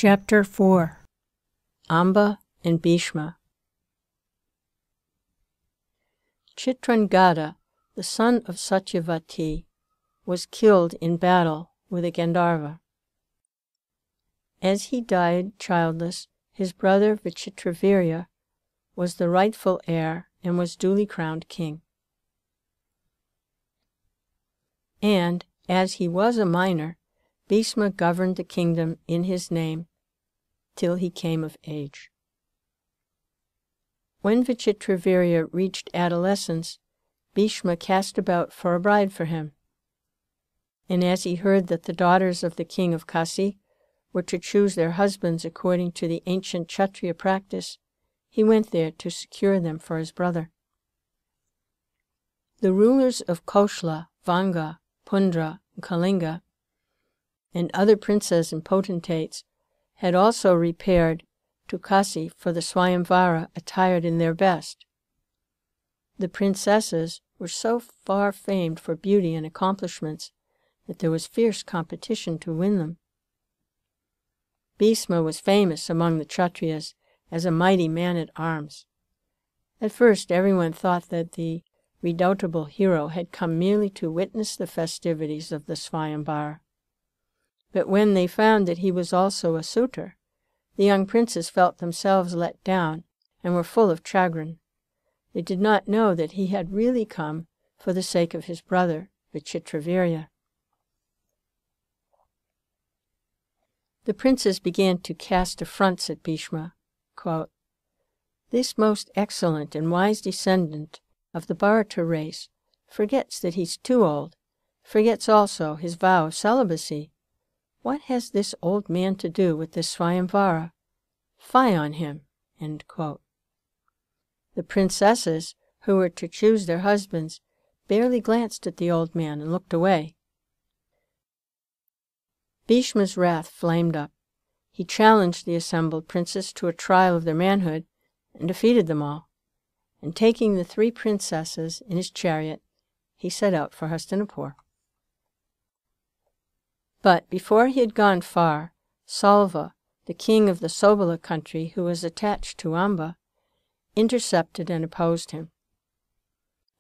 Chapter 4 Amba and Bhishma. Chitrangada, the son of Satyavati, was killed in battle with a Gandharva. As he died childless, his brother Vichitravirya was the rightful heir and was duly crowned king. And, as he was a minor, Bhisma governed the kingdom in his name till he came of age. When Vichitravirya reached adolescence, Bhishma cast about for a bride for him. And as he heard that the daughters of the king of Kasi were to choose their husbands according to the ancient Kshatriya practice, he went there to secure them for his brother. The rulers of Koshla, Vanga, Pundra, and Kalinga, and other princes and potentates had also repaired to Kasi for the Swayamvara attired in their best. The princesses were so far famed for beauty and accomplishments that there was fierce competition to win them. Bhisma was famous among the Kshatriyas as a mighty man at arms. At first everyone thought that the redoubtable hero had come merely to witness the festivities of the Swayamvara. But when they found that he was also a suitor, the young princes felt themselves let down and were full of chagrin. They did not know that he had really come for the sake of his brother, Vichitravirya. The princes began to cast affronts at Bhishma. Quote, "This most excellent and wise descendant of the Bharata race forgets that he's too old, forgets also his vow of celibacy. What has this old man to do with this Swayamvara? Fie on him." End quote. The princesses, who were to choose their husbands, barely glanced at the old man and looked away. Bhishma's wrath flamed up. He challenged the assembled princes to a trial of their manhood and defeated them all. And taking the 3 princesses in his chariot, he set out for Hastinapur. But before he had gone far, Salva, the king of the Sobala country, who was attached to Amba, intercepted and opposed him.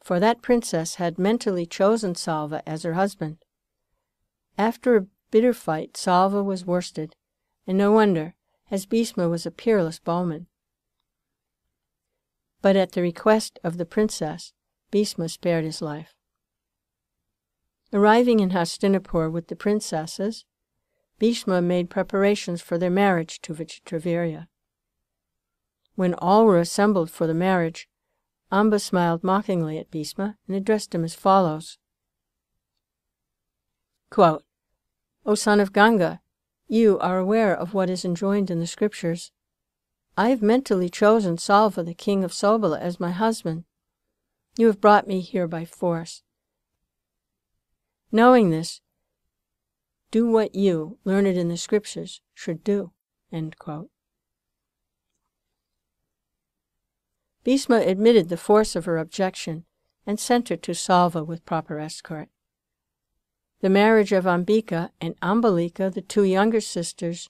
For that princess had mentally chosen Salva as her husband. After a bitter fight, Salva was worsted, and no wonder, as Bhisma was a peerless bowman. But at the request of the princess, Bhisma spared his life. Arriving in Hastinapur with the princesses, Bhishma made preparations for their marriage to Vichitravirya. When all were assembled for the marriage, Amba smiled mockingly at Bhishma and addressed him as follows. Quote, "O son of Ganga, you are aware of what is enjoined in the scriptures. I have mentally chosen Salva, the king of Sobala, as my husband. You have brought me here by force. Knowing this, do what you, learned in the scriptures, should do." End quote. Bhisma admitted the force of her objection and sent her to Salva with proper escort. The marriage of Ambika and Ambalika, the 2 younger sisters,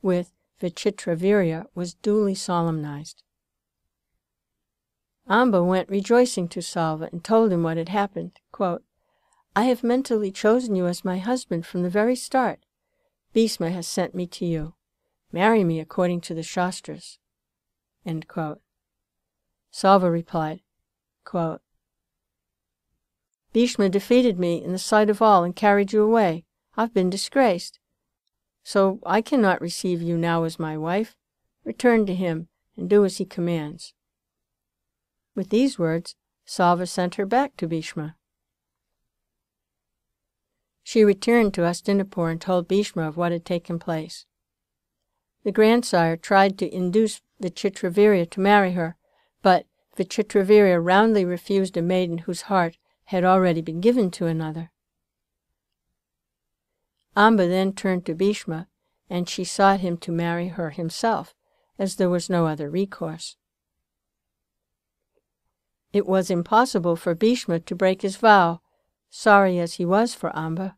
with Vichitravirya was duly solemnized. Amba went rejoicing to Salva and told him what had happened. Quote, "I have mentally chosen you as my husband from the very start. Bhisma has sent me to you. Marry me according to the Shastras." End quote. Salva replied, quote, "Bhishma defeated me in the sight of all and carried you away. I've been disgraced. So I cannot receive you now as my wife. Return to him and do as he commands." With these words, Salva sent her back to Bhishma. She returned to Hastinapur and told Bhishma of what had taken place. The grandsire tried to induce Vichitravirya to marry her, but Vichitravirya roundly refused a maiden whose heart had already been given to another. Amba then turned to Bhishma, and she sought him to marry her himself, as there was no other recourse. It was impossible for Bhishma to break his vow, sorry as he was for Amba,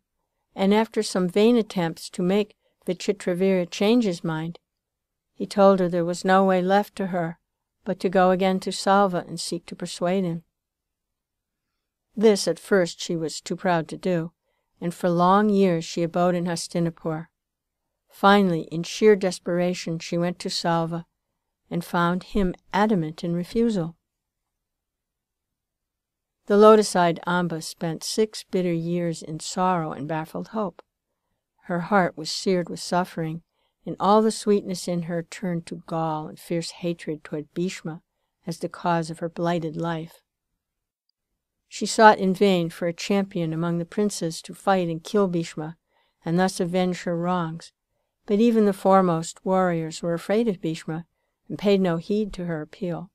and after some vain attempts to make Vichitravira change his mind, he told her there was no way left to her but to go again to Salva and seek to persuade him. This at first she was too proud to do, and for long years she abode in Hastinapur. Finally, in sheer desperation, she went to Salva and found him adamant in refusal. The lotus-eyed Amba spent 6 bitter years in sorrow and baffled hope. Her heart was seared with suffering, and all the sweetness in her turned to gall and fierce hatred toward Bhishma as the cause of her blighted life. She sought in vain for a champion among the princes to fight and kill Bhishma, and thus avenge her wrongs, but even the foremost warriors were afraid of Bhishma and paid no heed to her appeal.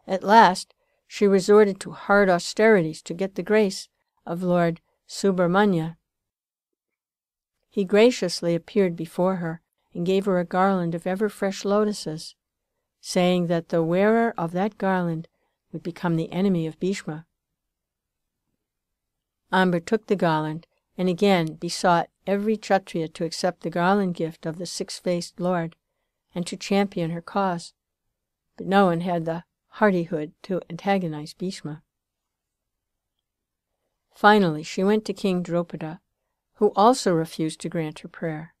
At last, she resorted to hard austerities to get the grace of Lord Subramanya. He graciously appeared before her and gave her a garland of ever-fresh lotuses, saying that the wearer of that garland would become the enemy of Bhishma. Amba took the garland and again besought every Kshatriya to accept the garland gift of the 6-faced Lord and to champion her cause, but no one had the hardihood to antagonize Bhishma. Finally, she went to King Drupada, who also refused to grant her prayer.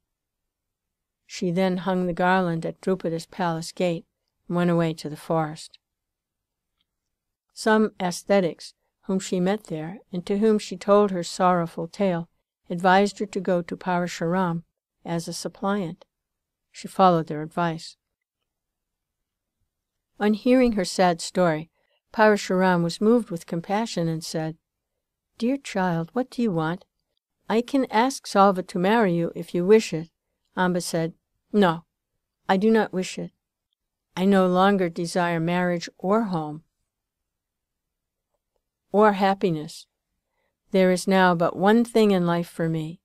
She then hung the garland at Drupada's palace gate and went away to the forest. Some ascetics whom she met there, and to whom she told her sorrowful tale, advised her to go to Parashuram as a suppliant. She followed their advice. On hearing her sad story, Parashuram was moved with compassion and said, "Dear child, what do you want? I can ask Salva to marry you if you wish it." Amba said, "No, I do not wish it. I no longer desire marriage or home or happiness. There is now but one thing in life for me,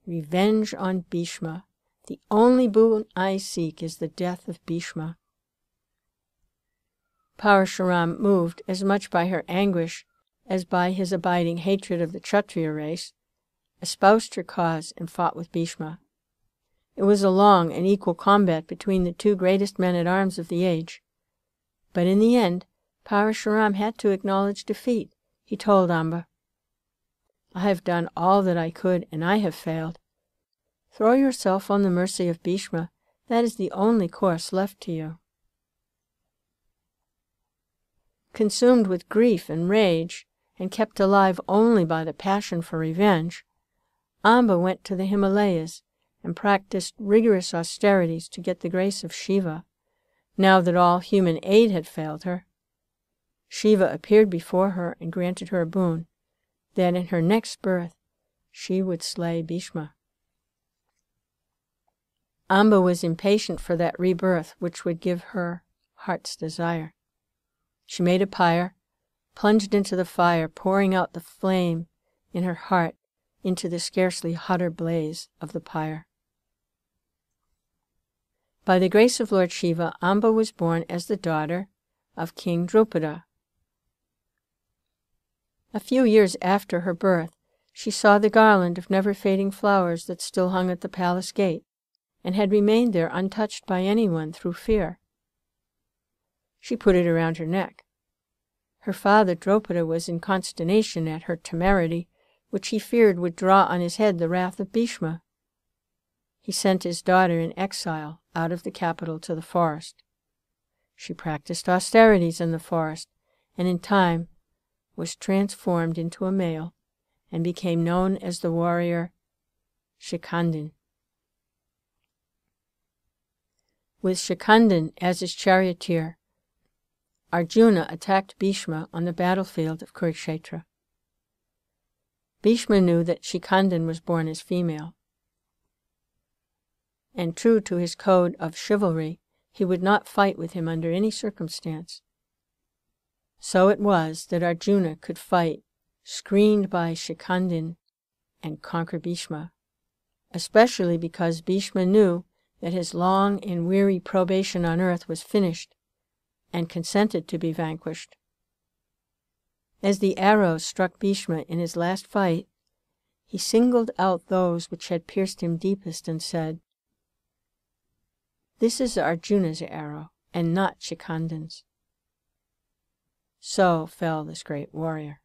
revenge on Bhishma. The only boon I seek is the death of Bhishma." Parashuram, moved as much by her anguish as by his abiding hatred of the Kshatriya race, espoused her cause and fought with Bhishma. It was a long and equal combat between the 2 greatest men-at-arms of the age. But in the end, Parashuram had to acknowledge defeat. He told Amba, "I have done all that I could, and I have failed. Throw yourself on the mercy of Bhishma. That is the only course left to you." Consumed with grief and rage, and kept alive only by the passion for revenge, Amba went to the Himalayas and practiced rigorous austerities to get the grace of Shiva, now that all human aid had failed her. Shiva appeared before her and granted her a boon, that in her next birth she would slay Bhishma. Amba was impatient for that rebirth which would give her heart's desire. She made a pyre, plunged into the fire, pouring out the flame in her heart into the scarcely hotter blaze of the pyre. By the grace of Lord Shiva, Amba was born as the daughter of King Drupada. A few years after her birth, she saw the garland of never-fading flowers that still hung at the palace gate, and had remained there untouched by anyone through fear. She put it around her neck. Her father Drupada was in consternation at her temerity, which he feared would draw on his head the wrath of Bhishma. He sent his daughter in exile out of the capital to the forest. She practiced austerities in the forest, and in time was transformed into a male, and became known as the warrior Shikhandin. With Shikhandin as his charioteer, Arjuna attacked Bhishma on the battlefield of Kurukshetra. Bhishma knew that Shikhandin was born as female, and true to his code of chivalry, he would not fight with him under any circumstance. So it was that Arjuna could fight, screened by Shikhandin, and conquer Bhishma, especially because Bhishma knew that his long and weary probation on earth was finished, and consented to be vanquished. As the arrow struck Bhishma in his last fight, he singled out those which had pierced him deepest and said, "This is Arjuna's arrow, and not Shikandan's." So fell this great warrior.